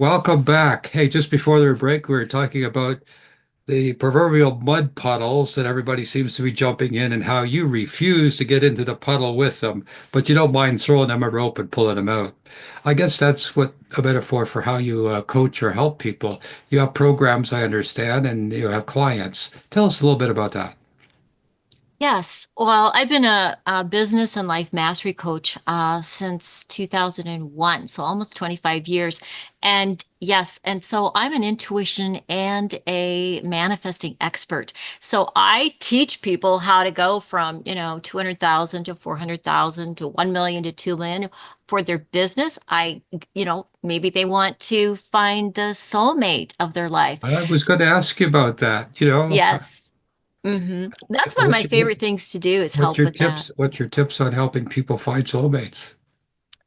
Welcome back. Hey, just before the break, we were talking about the proverbial mud puddles that everybody seems to be jumping in and how you refuse to get into the puddle with them, but you don't mind throwing them a rope and pulling them out. I guess that's what a metaphor for how you coach or help people. You have programs, I understand, and you have clients. Tell us a little bit about that. Yes. Well, I've been a business and life mastery coach since 2001, so almost 25 years. And yes, and so I'm an intuition and a manifesting expert. So I teach people how to go from, 200,000 to 400,000 to 1 million to 2 million for their business. Maybe they want to find the soulmate of their life. I was going to ask you about that. Yes. That's one of What's my your, favorite things to do is what's help your with that. tips? What's your tips on helping people find soulmates?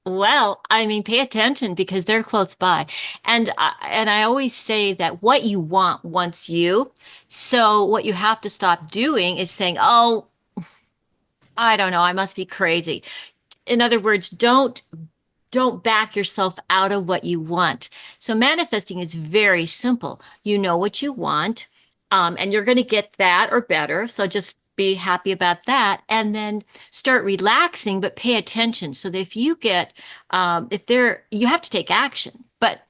Well, I mean, pay attention because they're close by. And I always say that what you want wants you. So what you have to stop doing is saying, "Oh, I don't know, I must be crazy." In other words, don't back yourself out of what you want. So manifesting is very simple. You know what you want, and you're going to get that or better. So just be happy about that, and then start relaxing, but pay attention. So that if you get, if there, you have to take action, but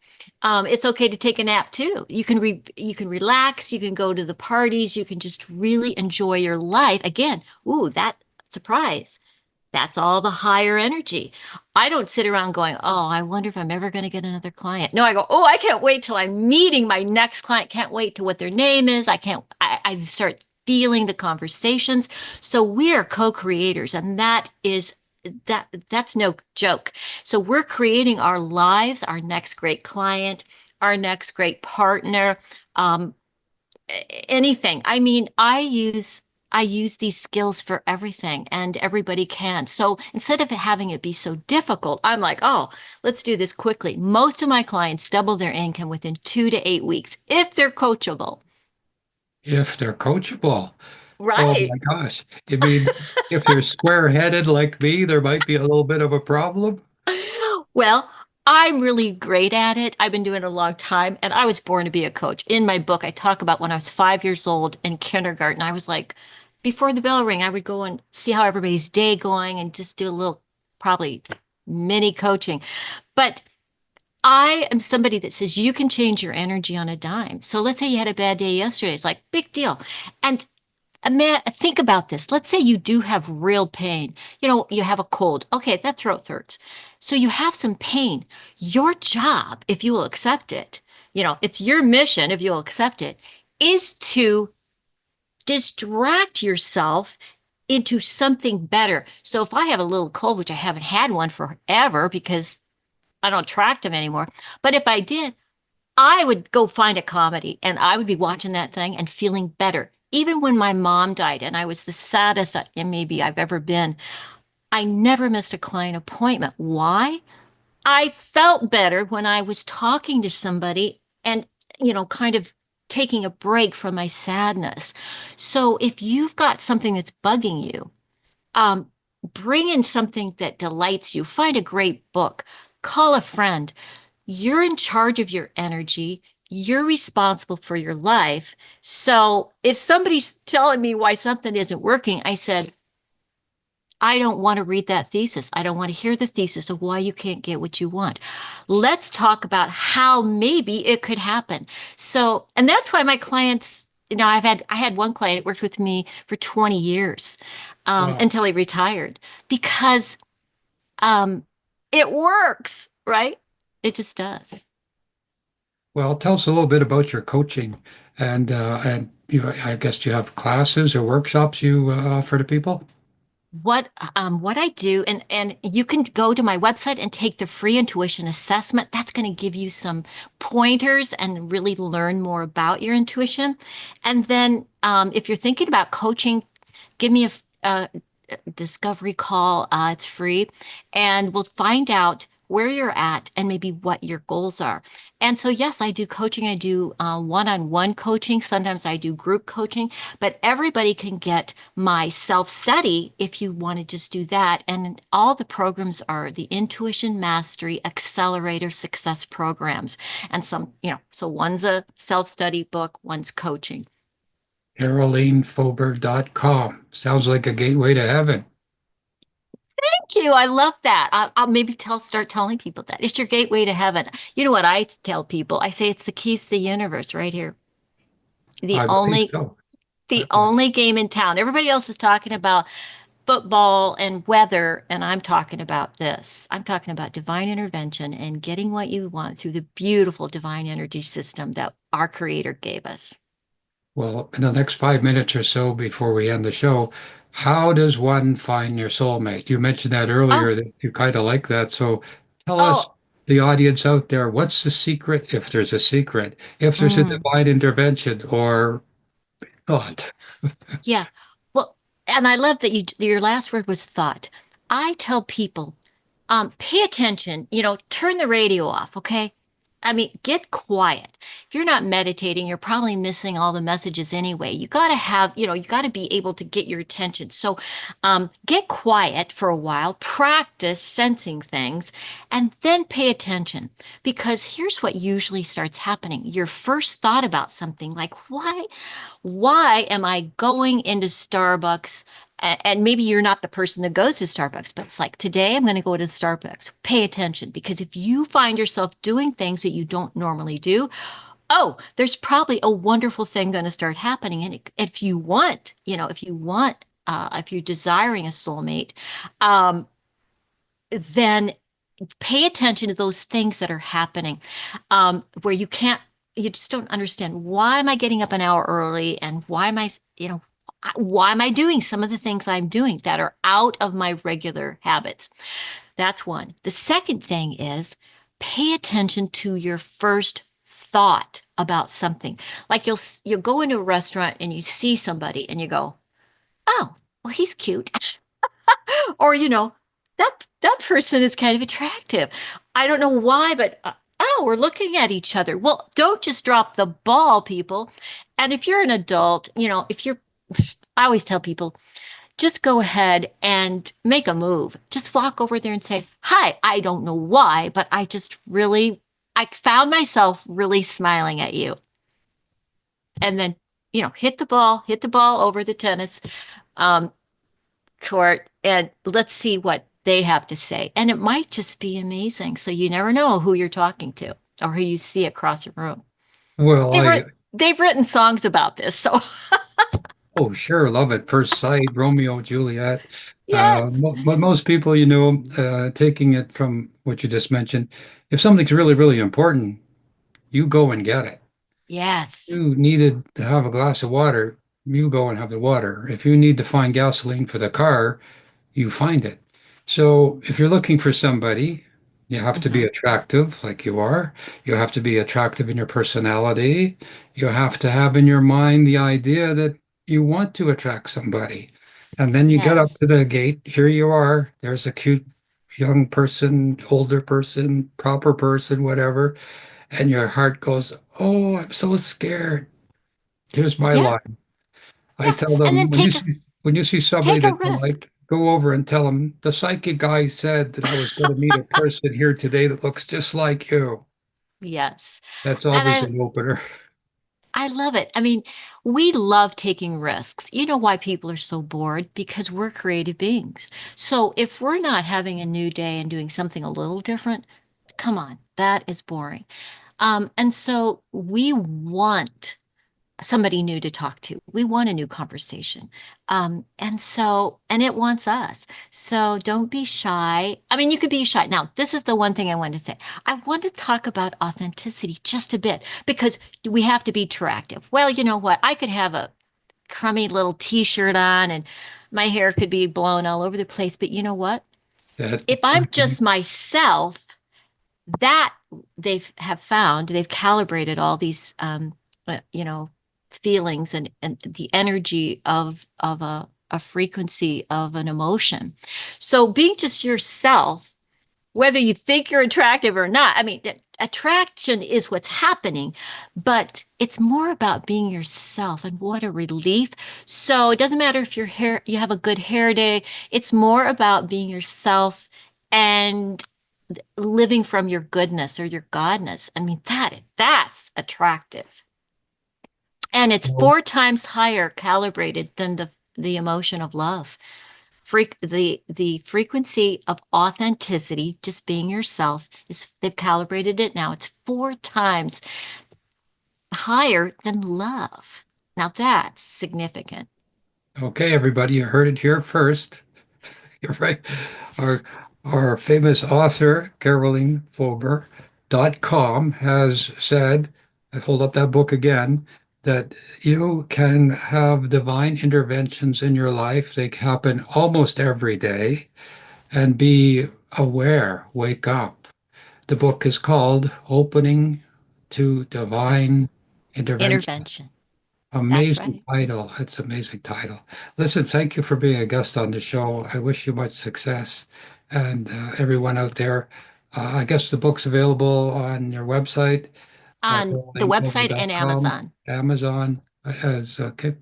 it's okay to take a nap too. You can relax. You can go to the parties. You can just really enjoy your life. Again, ooh, that surprise. That's all the higher energy. I don't sit around going, oh, I wonder if I'm ever going to get another client. No, I go, oh, I can't wait till I'm meeting my next client. Can't wait to what their name is. I start feeling the conversations. So we are co-creators, and that's no joke. So we're creating our lives, our next great client, our next great partner, um, anything. I mean, I use these skills for everything and everybody can. So instead of having it be so difficult, I'm like, oh, let's do this quickly. Most of my clients double their income within 2 to 8 weeks if they're coachable. If they're coachable. Oh Right. my gosh. You mean if you're square-headed like me, there might be a little bit of a problem? Well, I'm really great at it. I've been doing it a long time, and I was born to be a coach. In my book, I talk about when I was 5 years old in kindergarten. I was like, before the bell rang, I would go and see how everybody's day going and just do a little, probably mini coaching. But I am somebody that says you can change your energy on a dime. So let's say you had a bad day yesterday. It's like, big deal. And man, think about this. Let's say you do have real pain. You have a cold. Okay, that throat hurts. So you have some pain. Your job, if you will accept it, it's your mission, if you'll accept it, is to distract yourself into something better. So if I have a little cold, which I haven't had one forever because I don't track them anymore, but if I did, I would go find a comedy and I would be watching that thing and feeling better. Even when my mom died and I was the saddest maybe I've ever been, I never missed a client appointment. Why? I felt better when I was talking to somebody and, kind of taking a break from my sadness. So if you've got something that's bugging you, um, bring in something that delights you. Find a great book, call a friend. You're in charge of your energy. You're responsible for your life. So if somebody's telling me why something isn't working, I said, I don't want to read that thesis. I don't want to hear the thesis of why you can't get what you want. Let's talk about how maybe it could happen. So, and that's why my clients, I had one client that worked with me for 20 years, Wow. until he retired because um, it works, right? It just does. Well, tell us a little bit about your coaching and I guess you have classes or workshops you offer to people? What I do, and you can go to my website and take the free intuition assessment. That's going to give you some pointers and really learn more about your intuition. And then, if you're thinking about coaching, give me a discovery call. It's free, and we'll find out where you're at and maybe what your goals are. And so, yes, I do coaching. I do one-on-one coaching. Sometimes I do group coaching, but everybody can get my self-study if you want to just do that. And all the programs are the Intuition Mastery Accelerator Success programs. And so one's a self-study book, one's coaching. KaroleenFober.com. Sounds like a gateway to heaven. Thank you. I love that. I'll maybe start telling people that it's your gateway to heaven. You know what I tell people? I say it's the keys to the universe right here. The I believe only so. the only game in town. Everybody else is talking about football and weather, and I'm talking about this. I'm talking about divine intervention and getting what you want through the beautiful divine energy system that our creator gave us. Well, in the next 5 minutes or so before we end the show, how does one find their soulmate? You mentioned that earlier Oh, that you kind of like that. So tell us, oh, the audience out there, what's the secret, if there's a secret, if there's a mm. divine intervention or not? Yeah. Well, and I love that your last word was thought. I tell people, pay attention, turn the radio off, okay? I mean, get quiet. If you're not meditating, you're probably missing all the messages anyway. You got to you got to be able to get your attention. So, get quiet for a while, practice sensing things, and then pay attention. Because here's what usually starts happening. Your first thought about something, like, why am I going into Starbucks? And maybe you're not the person that goes to Starbucks, but it's like, today I'm going to go to Starbucks. Pay attention, because if you find yourself doing things that you don't normally do, oh, there's probably a wonderful thing going to start happening. And if you want, if you're desiring a soulmate, um, then pay attention to those things that are happening, where you just don't understand, why am I getting up an hour early, and why am I doing some of the things I'm doing that are out of my regular habits? That's one. The second thing is, pay attention to your first thought about something. Like you'll go into a restaurant and you see somebody and you go, "Oh, well, he's cute." Or, that person is kind of attractive. I don't know why, but oh, we're looking at each other. Well, don't just drop the ball, people. And if you're an adult, I always tell people, just go ahead and make a move. Just walk over there and say, "Hi, I don't know why, but I found myself really smiling at you." And then, hit the ball over the tennis um, court, and let's see what they have to say. And it might just be amazing. So you never know who you're talking to or who you see across the room. Well, They've, writ- they've written songs about this. So, oh, sure, love at first sight, Romeo, Juliet. yes, But most people, taking it from what you just mentioned, if something's really, really important, you go and get it. yes, You needed to have a glass of water, you go and have the water. If you need to find gasoline for the car, you find it. So if you're looking for somebody, you have to be hmm, attractive like you are. You have to be attractive in your personality. You have to have in your mind the idea that you want to attract somebody. And then you get up to yes, the gate. Here you are. There's a cute young person, older person, proper person, whatever. And your heart goes, "Oh, I'm so scared." Here's my yeah, line. I yeah. tell And then them when you see somebody take a that you risk. like, go over and tell them the psychic guy said that I was going to meet a person here today that looks just like you. Yes. That's And always I an opener. I love it. I mean, we love taking risks. You know why people are so bored? Because we're creative beings. So if we're not having a new day and doing something a little different, come on, that is boring. And so we want somebody new to talk to. We want a new conversation. And it wants us. So don't be shy. I mean, you could be shy. Now, this is the one thing I want to say. I want to talk about authenticity just a bit, because we have to be attractive. Well, you know what? I could have a crummy little t-shirt on and my hair could be blown all over the place. But you know what? That If I'm just myself, that have found, they've calibrated all these uh, you know feelings and the energy of a frequency of an emotion. So being just yourself whether you think you're attractive or not. I mean, attraction is what's happening, but it's more about being yourself, and what a relief. So it doesn't matter if your hair, you have a good hair day. It's more about being yourself and living from your goodness or your godness. I mean, that's attractive. And it's Well, 4 times higher calibrated than the emotion of love. The frequency of authenticity, just being yourself, is they've calibrated it now. It's 4 times higher than love. Now that's significant. okay, everybody, you heard it here first. You're right. Our our famous author, Karoleen Fober.com, has said, I hold up that book again, that you can have divine interventions in your life. They happen almost every day, and be aware, wake up. The book is called Opening to Divine Intervention. Intervention. That's Amazing right. title. It's an amazing title. Listen, thank you for being a guest on the show. I wish you much success. And everyone out there, I guess the book's available on your website, On the website and carolenefober.com, Amazon. Amazon. Okay.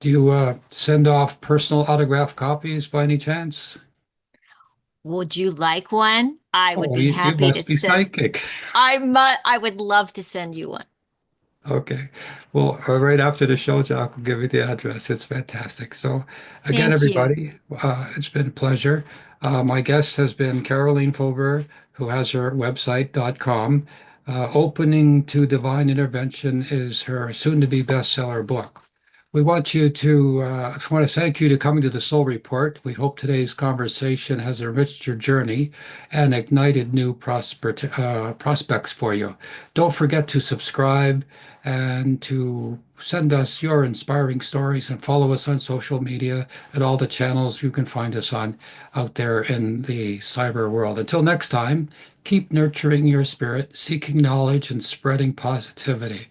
Do you send off personal autograph copies by any chance? Would you like one? I would Oh, be you happy to must be send. psychic. I would love to send you one. Okay. Well, right after the show, Jack will give you the address. It's fantastic. So, again, Thank you. everybody, it's been a pleasure. My guest has been Karoleen Fober, who has her website.com. Opening to Divine Intervention is her soon-to-be bestseller book. We want you to, want to thank you to coming to the Soul Report. We hope today's conversation has enriched your journey and ignited new prospects for you. Don't forget to subscribe and to send us your inspiring stories and follow us on social media at all the channels you can find us on out there in the cyber world. Until next time, keep nurturing your spirit, seeking knowledge, and spreading positivity.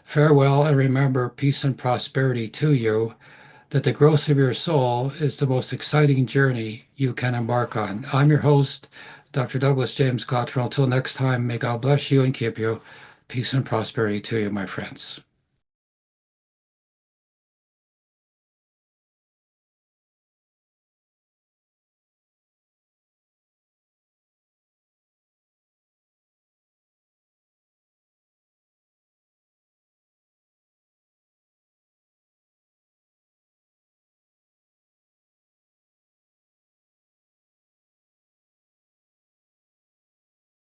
Farewell, and remember peace and prosperity to you, that the growth of your soul is the most exciting journey you can embark on. I'm your host, Dr. Douglas James Cottrell. Until next time, may God bless you and keep you. Peace and prosperity to you, my friends.